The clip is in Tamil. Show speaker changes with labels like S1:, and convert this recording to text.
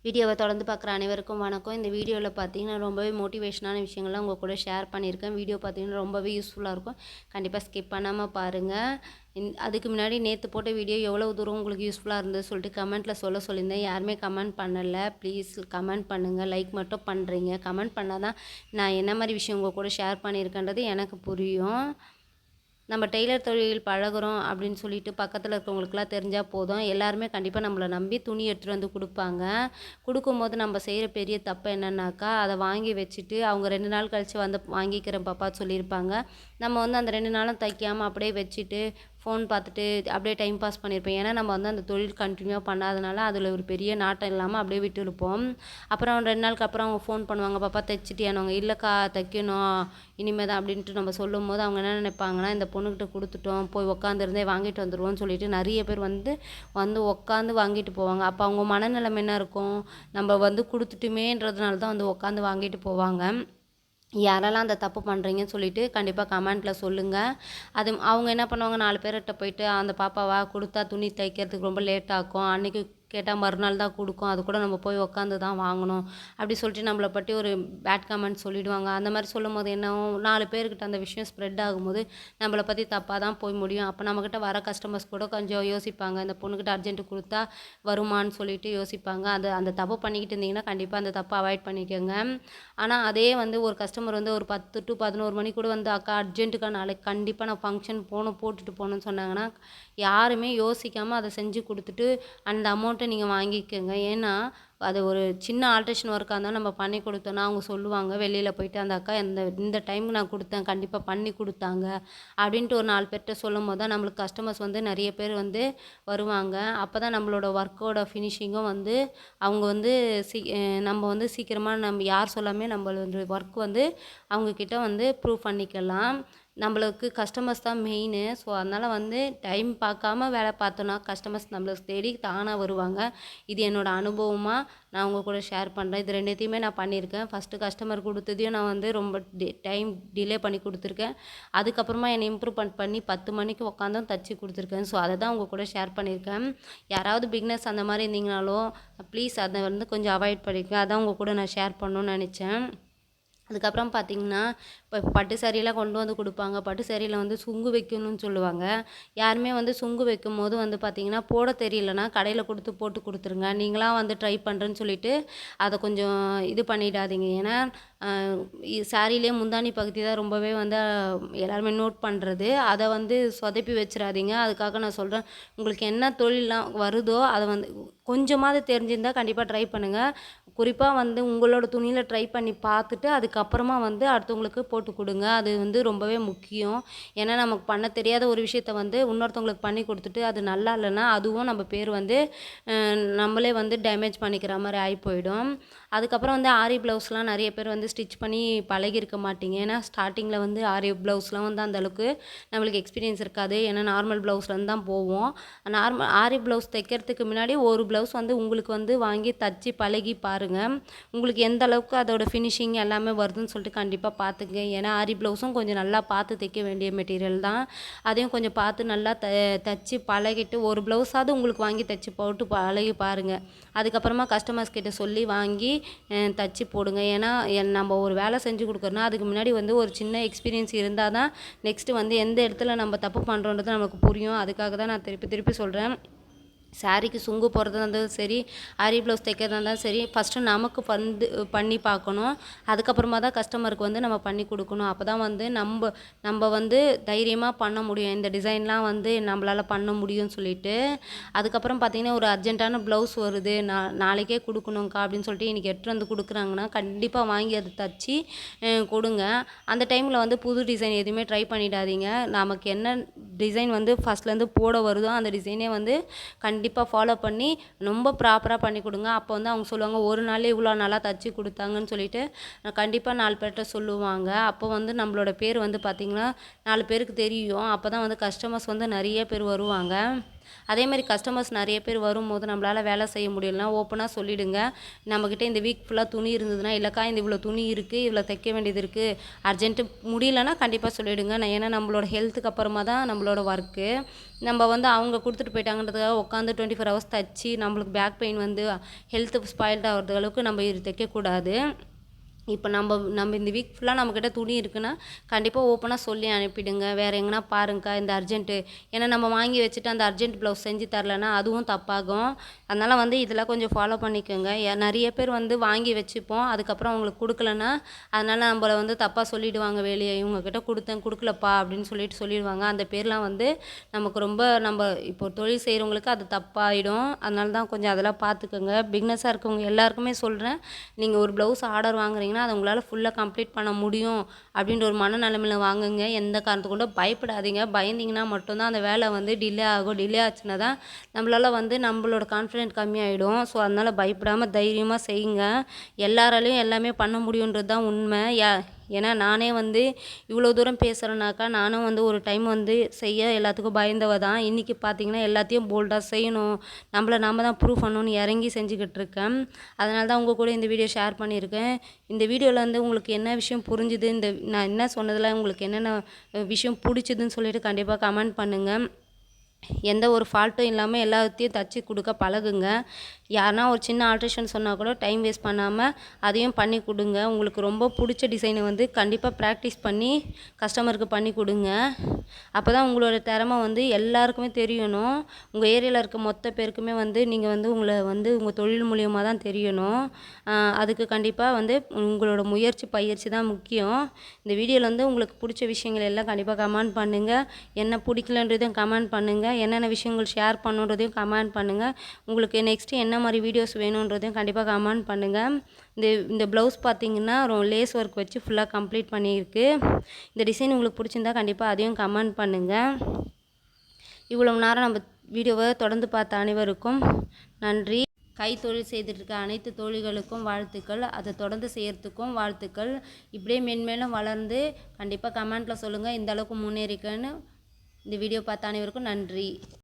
S1: வீடியோவை தொடர்ந்து பார்க்குற அனைவருக்கும் வணக்கம். இந்த வீடியோவில் பார்த்தீங்கன்னா ரொம்பவே மோட்டிவேஷனான விஷயங்கள்லாம் உங்கள் கூட ஷேர் பண்ணியிருக்கேன். வீடியோ பார்த்தீங்கன்னா ரொம்பவே யூஸ்ஃபுல்லாக இருக்கும். கண்டிப்பாக ஸ்கிப் பண்ணாமல் பாருங்கள். அதுக்கு முன்னாடி நேற்று போட்ட வீடியோ எவ்வளோ தூரம் உங்களுக்கு யூஸ்ஃபுல்லாக இருந்தது சொல்லிட்டு கமெண்ட்டில் சொல்லியிருந்தேன். யாருமே கமெண்ட் பண்ணலை. ப்ளீஸ் கமெண்ட் பண்ணுங்கள். லைக் மட்டும் பண்ணுறீங்க. கமெண்ட் பண்ணால் தான் நான் என்ன மாதிரி விஷயம் உங்கள் கூட ஷேர் பண்ணியிருக்கேன்றது எனக்கு புரியும். நம்ம டெய்லர் தொழில் பழகுறோம் அப்படின்னு சொல்லிட்டு பக்கத்தில் இருக்கிறவங்களுக்குலாம் தெரிஞ்சால் போதும். எல்லாருமே கண்டிப்பாக நம்மளை நம்பி துணி எடுத்துகிட்டு வந்து கொடுப்பாங்க. கொடுக்கும்போது நம்ம செய்கிற பெரிய தப்பு என்னன்னாக்கா, அதை வாங்கி வச்சுட்டு அவங்க 2 நாள் கழித்து வந்து வாங்கிக்கிறேன் பாப்பா சொல்லியிருப்பாங்க. நம்ம வந்து அந்த 2 நாளும் தைக்காமல் அப்படியே வச்சுட்டு ஃபோன் பார்த்துட்டு அப்படியே டைம் பாஸ் பண்ணியிருப்பேன். ஏன்னா நம்ம வந்து அந்த தொழில் கண்டினியூவாக பண்ணாதனால அதில் ஒரு பெரிய நாட்டம் இல்லாமல் அப்படியே விட்டுருப்போம். அப்புறம் 2 நாளுக்கு அப்புறம் அவங்க ஃபோன் பண்ணுவாங்க, பாப்பா தைச்சிட்டியானுவாங்க. இல்லைக்கா தைக்கணும் இனிமேல் தான் அப்படின்ட்டு நம்ம சொல்லும்போது அவங்க என்ன நினைப்பாங்கன்னா, இந்த பொண்ணுக்கிட்ட கொடுத்துட்டோம், போய் உட்காந்துருந்தே வாங்கிட்டு வந்துடுவோம்னு சொல்லிட்டு நிறைய பேர் வந்து உட்காந்து வாங்கிட்டு போவாங்க. அப்போ அவங்க மனநிலைமை என்ன இருக்கும், நம்ம வந்து கொடுத்துட்டுமேன்றதுனால தான் வந்து உட்காந்து வாங்கிட்டு போவாங்க. யாரெல்லாம் அந்த தப்பு பண்ணுறீங்கன்னு சொல்லிட்டு கண்டிப்பாக கமெண்ட்டில் சொல்லுங்கள். அவங்க என்ன பண்ணுவாங்க, 4 பேர்கிட்ட போயிட்டு அந்த பாப்பாவா கொடுத்தா துணி தைக்கிறதுக்கு ரொம்ப லேட் ஆகும், அன்றைக்கி கேட்டால் மறுநாள் தான் கொடுக்கும், அது கூட நம்ம போய் உட்காந்து தான் வாங்கணும் அப்படி சொல்லிட்டு நம்மளை பற்றி ஒரு பேட் கமெண்ட் சொல்லிவிடுவாங்க. அந்த மாதிரி சொல்லும் போது என்ன 4 பேர்கிட்ட அந்த விஷயம் ஸ்ப்ரெட் ஆகும்போது நம்மளை பற்றி தப்பாக தான் போய் முடியும். அப்போ நம்மக்கிட்ட வர கஸ்டமர்ஸ் கூட கொஞ்சம் யோசிப்பாங்க, இந்த பொண்ணுக்கிட்ட அர்ஜென்ட்டு கொடுத்தா வருமானு சொல்லிட்டு யோசிப்பாங்க. அந்த தப்பு பண்ணிக்கிட்டு இருந்தீங்கன்னா கண்டிப்பாக அந்த தப்பை அவாய்ட் பண்ணிக்கோங்க. ஆனால் அதே வந்து ஒரு கஸ்டமர் வந்து ஒரு 10 to 11 மணி கூட வந்து அக்கா அர்ஜென்ட்டுக்கா நாளைக்கு கண்டிப்பாக நான் ஃபங்க்ஷன் போகணும் போட்டுட்டு போகணுன்னு சொன்னாங்கன்னா யாருமே யோசிக்காமல் அதை செஞ்சு கொடுத்துட்டு அந்த அமௌண்ட்டை நீங்கள் வாங்கிக்கோங்க. ஏன்னா அது ஒரு சின்ன ஆல்ட்ரேஷன் ஒர்க்காக இருந்தாலும் நம்ம பண்ணி கொடுத்தோன்னா அவங்க சொல்லுவாங்க வெளியில் போயிட்டு, அந்த அக்கா இந்த டைமுக்கு நான் கொடுத்தேன், கண்டிப்பாக பண்ணி கொடுத்தாங்க அப்படின்ட்டு ஒரு 4 பேர்கிட்ட சொல்லும் போது தான் நம்மளுக்கு கஸ்டமர்ஸ் வந்து நிறைய பேர் வந்து வருவாங்க. அப்போ தான் நம்மளோட ஒர்க்கோட ஃபினிஷிங்கும் வந்து அவங்க வந்து நம்ம வந்து சீக்கிரமாக நம்ம யார் சொல்லாமே நம்மளோட ஒர்க் வந்து அவங்கக்கிட்ட வந்து ப்ரூவ் பண்ணிக்கலாம். நம்மளுக்கு கஸ்டமர்ஸ் தான் மெயினு. ஸோ அதனால் வந்து டைம் பார்க்காம வேலை பார்த்தோன்னா கஸ்டமர்ஸ் நம்மளுக்கு தேடி தானாக வருவாங்க. இது என்னோடய அனுபவமாக நான் உங்கள் கூட ஷேர் பண்ணுறேன். இது 2த்தையுமே நான் பண்ணியிருக்கேன். ஃபஸ்ட்டு கஸ்டமர் கொடுத்ததையும் நான் வந்து ரொம்ப டைம் டிலே பண்ணி கொடுத்துருக்கேன். அதுக்கப்புறமா என்னை இம்ப்ரூவ்மெண்ட் பண்ணி 10 மணிக்கு உட்காந்தும் தச்சு கொடுத்துருக்கேன். ஸோ அதை தான் உங்கள் கூட ஷேர் பண்ணியிருக்கேன். யாராவது பிக்னஸ் அந்த மாதிரி இருந்தீங்கனாலும் ப்ளீஸ் அதை வந்து கொஞ்சம் அவாய்ட் பண்ணிக்கங்க. அதான் உங்கள் கூட நான் ஷேர் பண்ணணும்னு நினச்சேன். அதுக்கப்புறம் பார்த்திங்கன்னா, இப்போ பட்டு சாரியெல்லாம் கொண்டு வந்து கொடுப்பாங்க. பட்டு சாரியில் வந்து சுங்கு வைக்கணும்னு சொல்லுவாங்க. யாருமே வந்து சுங்கு வைக்கும்போது வந்து பார்த்திங்கன்னா, போட தெரியலனா கடையில் கொடுத்து போட்டு கொடுத்துருங்க. நீங்களாக வந்து ட்ரை பண்ணுறேன்னு சொல்லிவிட்டு அதை கொஞ்சம் இது பண்ணிடாதீங்க. ஏன்னா சாரிலே முந்தானி பகுதி தான் ரொம்பவே வந்து எல்லாருமே நோட் பண்ணுறது. அதை வந்து சொதப்பி வச்சிடாதீங்க. அதுக்காக நான் சொல்கிறேன், உங்களுக்கு என்ன தொழிலெலாம் வருதோ அதை வந்து கொஞ்சமாவது தெரிஞ்சிருந்தால் கண்டிப்பாக ட்ரை பண்ணுங்கள். குறிப்பாக வந்து உங்களோட துணியில் ட்ரை பண்ணி பார்த்துட்டு அதுக்கப்புறமா வந்து அடுத்தவங்களுக்கு போட்டு கொடுங்க. அது வந்து ரொம்பவே முக்கியம். ஏன்னா நமக்கு பண்ண தெரியாத ஒரு விஷயத்த வந்து இன்னொருத்தவங்களுக்கு பண்ணி கொடுத்துட்டு அது நல்லா இல்லைன்னா அதுவும் நம்ம பேர் வந்து நம்மளே வந்து டேமேஜ் பண்ணிக்கிற மாதிரி ஆகி போயிடும். அதுக்கப்புறம் வந்து ஆரி ப்ளவுஸ்லாம் நிறைய பேர் வந்து ஸ்டிச் பண்ணி பழகிருக்க மாட்டீங்க. ஏன்னா ஸ்டார்டிங்கில் வந்து ஆரி ப்ளவுஸ்லாம் வந்து அந்தளவுக்கு நம்மளுக்கு எக்ஸ்பீரியன்ஸ் இருக்காது. ஏன்னா நார்மல் ப்ளவுஸ்லேருந்து தான் போவோம். ஆரி ப்ளவுஸ் தைக்கிறதுக்கு முன்னாடி ஒரு ப்ளவுஸ் வந்து உங்களுக்கு வந்து வாங்கி தச்சு பழகி பாருங்கள். உங்களுக்கு எந்த அளவுக்கு அதோட ஃபினிஷிங் எல்லாமே வருதுன்னு சொல்லிட்டு கண்டிப்பாக பார்த்துங்க. ஏன்னா ஆரி ப்ளவுஸும் கொஞ்சம் நல்லா பார்த்து தைக்க வேண்டிய மெட்டீரியல் தான். அதையும் கொஞ்சம் பார்த்து நல்லா தச்சு பழகிட்டு ஒரு ப்ளவுஸாவது உங்களுக்கு வாங்கி தைச்சி போட்டு பழகி பாருங்கள். அதுக்கப்புறமா கஸ்டமர்ஸ் கிட்ட சொல்லி வாங்கி தச்சு போடுங்க. ஏன்னா நம்ம ஒரு வேலை செஞ்சு கொடுக்குறோன்னா அதுக்கு முன்னாடி வந்து ஒரு சின்ன எக்ஸ்பீரியன்ஸ் இருந்தால் தான் நெக்ஸ்ட்டு வந்து எந்த இடத்துல நம்ம தப்பு பண்ணுறோன்றது நமக்கு புரியும். அதுக்காக தான் நான் திருப்பி திருப்பி சொல்கிறேன். சாரிக்கு சுங்கு போடுறதா இருந்தாலும் சரி, ஆரி ப்ளவுஸ் தைக்கிறதா இருந்தாலும் சரி, ஃபஸ்ட்டு நமக்கு வந்து பண்ணி பார்க்கணும். அதுக்கப்புறமா தான் கஸ்டமருக்கு வந்து நம்ம பண்ணி கொடுக்கணும். அப்போ தான் வந்து நம்ம வந்து தைரியமாக பண்ண முடியும். இந்த டிசைன்லாம் வந்து நம்மளால் பண்ண முடியும்னு சொல்லிட்டு. அதுக்கப்புறம் பார்த்திங்கன்னா, ஒரு அர்ஜென்ட்டான ப்ளவுஸ் வருது, நாளைக்கே கொடுக்கணுங்க்கா அப்படின்னு சொல்லிட்டு இன்றைக்கி எடுத்துகிட்டு வந்து கொடுக்குறாங்கன்னா கண்டிப்பாக வாங்கி அதை தச்சு கொடுங்க. அந்த டைமில் வந்து புது டிசைன் எதுவுமே ட்ரை பண்ணிடாதீங்க. நமக்கு என்ன டிசைன் வந்து ஃபஸ்ட்லேருந்து போட வருதோ அந்த டிசைனே வந்து கண்டிப்பாக ஃபாலோ பண்ணி ரொம்ப ப்ராப்பராக பண்ணி கொடுங்க. அப்போ வந்து அவங்க சொல்லுவாங்க, ஒரு நாளே இவ்வளோ நல்லா தச்சு கொடுத்தாங்கன்னு சொல்லிட்டு கண்டிப்பாக 4 பேர்கிட்ட சொல்லுவாங்க. அப்போ வந்து நம்மளோட பேர் வந்து பார்த்திங்கன்னா 4 பேருக்கு தெரியும். அப்போ தான் வந்து கஸ்டமர்ஸ் வந்து நிறைய பேர் வருவாங்க. அதே மாதிரி கஸ்டமர்ஸ் நிறைய பேர் வரும்போது நம்மளால் வேலை செய்ய முடியலனா ஓப்பனாக சொல்லிவிடுங்க. நம்மக்கிட்ட இந்த வீக் ஃபுல்லாக துணி இருந்ததுன்னா, இல்லைக்கா இந்த இவ்வளோ துணி இருக்குது, இவ்வளோ தைக்க வேண்டியது இருக்குது, அர்ஜென்ட்டு முடியலன்னா கண்டிப்பாக சொல்லிவிடுங்க. ஏன்னா நம்மளோட ஹெல்த்துக்கு அப்புறமா தான் நம்மளோட ஒர்க்கு. நம்ம வந்து அவங்க கொடுத்துட்டு போயிட்டாங்கன்றதுக்காக உட்காந்து 24 ஹவர்ஸ் தைச்சி நம்மளுக்கு பேக் பெயின் வந்து ஹெல்த்து ஸ்பாயில்ட் ஆகிறது அளவுக்கு நம்ம இது தைக்கக்கூடாது. இப்போ நம்ம இந்த வீக் ஃபுல்லாக நம்மக்கிட்ட துணி இருக்குன்னா கண்டிப்பாக ஓப்பனாக சொல்லி அனுப்பிடுங்க. வேறு எங்கன்னா பாருங்கக்கா இந்த அர்ஜென்ட்டு. ஏன்னா நம்ம வாங்கி வச்சுட்டு அந்த அர்ஜென்ட் ப்ளவுஸ் செஞ்சு தரலன்னா அதுவும் தப்பாகும். அதனால் வந்து இதெல்லாம் கொஞ்சம் ஃபாலோ பண்ணிக்கோங்க. நிறைய பேர் வந்து வாங்கி வச்சுப்போம், அதுக்கப்புறம் அவங்களுக்கு கொடுக்கலன்னா அதனால் நம்மள வந்து தப்பாக சொல்லிவிடுவாங்க வெளியே. இவங்கக்கிட்ட கொடுத்தேன் கொடுக்கலப்பா அப்படின்னு சொல்லிடுவாங்க. அந்த பேர்லாம் வந்து நமக்கு ரொம்ப இப்போ தொழில் செய்கிறவங்களுக்கு அது தப்பாகிடும். அதனால தான் கொஞ்சம் அதெல்லாம் பார்த்துக்கோங்க. பிக்னஸாக இருக்கவங்க எல்லாருக்குமே சொல்கிறேன், நீங்கள் ஒரு ப்ளவுஸ் ஆர்டர் வாங்குறீங்கன்னா அதை உங்களால் ஃபுல்லாக கம்ப்ளீட் பண்ண முடியும் அப்படின்ற ஒரு மனநிலைமையில் வாங்குங்க. எந்த காரணத்துக்கு கூட பயப்படாதீங்க. பயந்தீங்கன்னா மட்டும்தான் அந்த வேலை வந்து டிலே ஆகும். டிலே ஆச்சுன்னா தான் நம்மளால் வந்து நம்மளோட கான்ஃபிடென்ட் கம்மியாயிடும். ஸோ அதனால் பயப்படாமல் தைரியமாக செய்யுங்க. எல்லாராலையும் எல்லாமே பண்ண முடியுன்றது தான் உண்மை. ஏன்னா நானே வந்து இவ்வளோ தூரம் பேசுகிறேனாக்கா நானும் வந்து ஒரு டைம் வந்து செய்ய எல்லாத்துக்கும் பயந்தவ தான். இன்றைக்கி பார்த்திங்கன்னா எல்லாத்தையும் போல்டாக செய்யணும், நம்மளை நாம தான் ப்ரூவ் பண்ணணும்னு இறங்கி செஞ்சுக்கிட்டு இருக்கேன். அதனால தான் உங்கள் கூட இந்த வீடியோ ஷேர் பண்ணியிருக்கேன். இந்த வீடியோவில் வந்து உங்களுக்கு என்ன விஷயம் புரிஞ்சுது, நான் என்ன சொன்னதில் உங்களுக்கு என்னென்ன விஷயம் பிடிச்சிதுன்னு சொல்லிட்டு கண்டிப்பாக கமெண்ட் பண்ணுங்கள். எந்த ஒரு ஃபால்ட்டும் இல்லாமல் எல்லாத்தையும் தச்சு கொடுக்க பழகுங்க. யாருனா ஒரு சின்ன ஆல்ட்ரேஷன் சொன்னால் கூட டைம் வேஸ்ட் பண்ணாமல் அதையும் பண்ணி கொடுங்க. உங்களுக்கு ரொம்ப பிடிச்ச டிசைனை வந்து கண்டிப்பாக ப்ராக்டிஸ் பண்ணி கஸ்டமருக்கு பண்ணி கொடுங்க. அப்போ தான் உங்களோட திறமை வந்து எல்லாருக்குமே தெரியணும். உங்கள் ஏரியாவில் இருக்க மொத்த பேருக்குமே வந்து நீங்கள் வந்து உங்களை வந்து உங்கள் தொழில் மூலியமாக தான் தெரியணும். அதுக்கு கண்டிப்பாக வந்து உங்களோட முயற்சி பயிற்சி தான் முக்கியம். இந்த வீடியோவில் வந்து உங்களுக்கு பிடிச்ச விஷயங்கள் எல்லாம் கண்டிப்பாக கமெண்ட் பண்ணுங்கள். என்ன பிடிக்கலன்றதையும் கமெண்ட் பண்ணுங்கள். என்னென்ன விஷயங்கள் ஷேர் பண்ணுன்றதையும் கமெண்ட் பண்ணுங்கள். உங்களுக்கு நெக்ஸ்ட்டு என்ன மாதிரி வீடியோஸ் வேணுன்றதையும் கண்டிப்பாக கமெண்ட் பண்ணுங்கள். இந்த ப்ளவுஸ் பார்த்தீங்கன்னா லேஸ் ஒர்க் வச்சு ஃபுல்லாக கம்ப்ளீட் பண்ணியிருக்கு. இந்த டிசைன் உங்களுக்கு பிடிச்சிருந்தா கண்டிப்பாக அதையும் கமெண்ட் பண்ணுங்கள். இவ்வளோ நேரம் நம்ம வீடியோவை தொடர்ந்து பார்த்த அனைவருக்கும் நன்றி. கைத்தொழில் செய்துட்டு அனைத்து தோழிகளுக்கும் வாழ்த்துக்கள். அதை தொடர்ந்து செய்கிறதுக்கும் வாழ்த்துக்கள். இப்படியே மென்மேலும் வளர்ந்து கண்டிப்பாக கமெண்ட்டில் சொல்லுங்கள் இந்த அளவுக்கு முன்னேறிக்கன்னு. இந்த வீடியோ பார்த்த அனைவருக்கும் நன்றி.